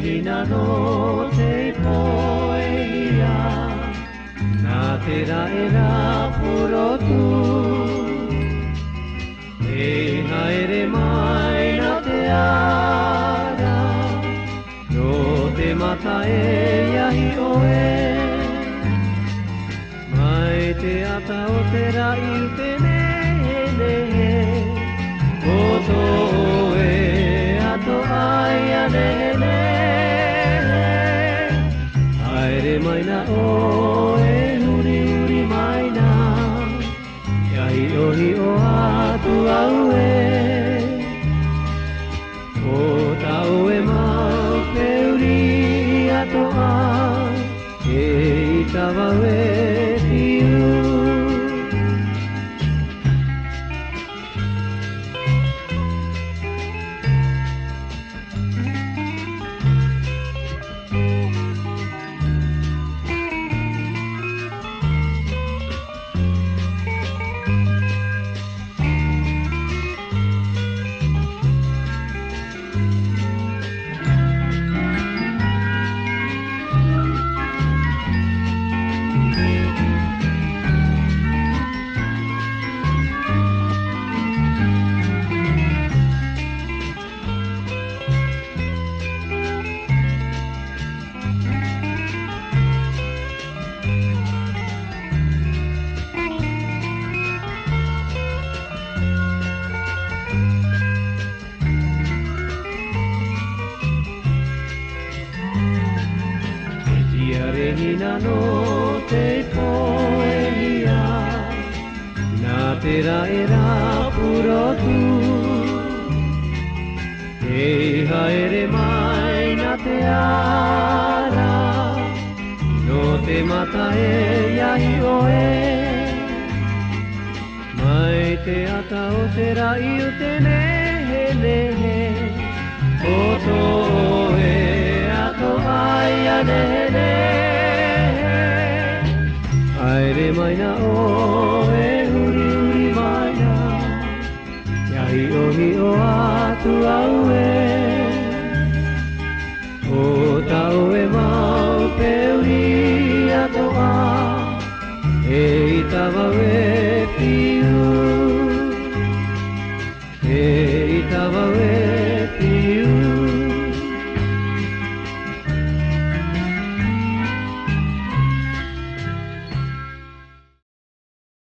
hina no te poelia na te raera puro tu e haere mai na te ara no te mata e iahi oe mai te ata o te rai te nehe o to e ato ai anene aere mai na oe huri huri mai na iahi ohi o atu au e o tau e mau peuri ato a e i tawa e tiu hina no te poelia na te raera puro tu e haere mai na te ara no te mata e iahi oe mai te ata o te rai o te nehe nehe o to e ato ai a nehe aere mai na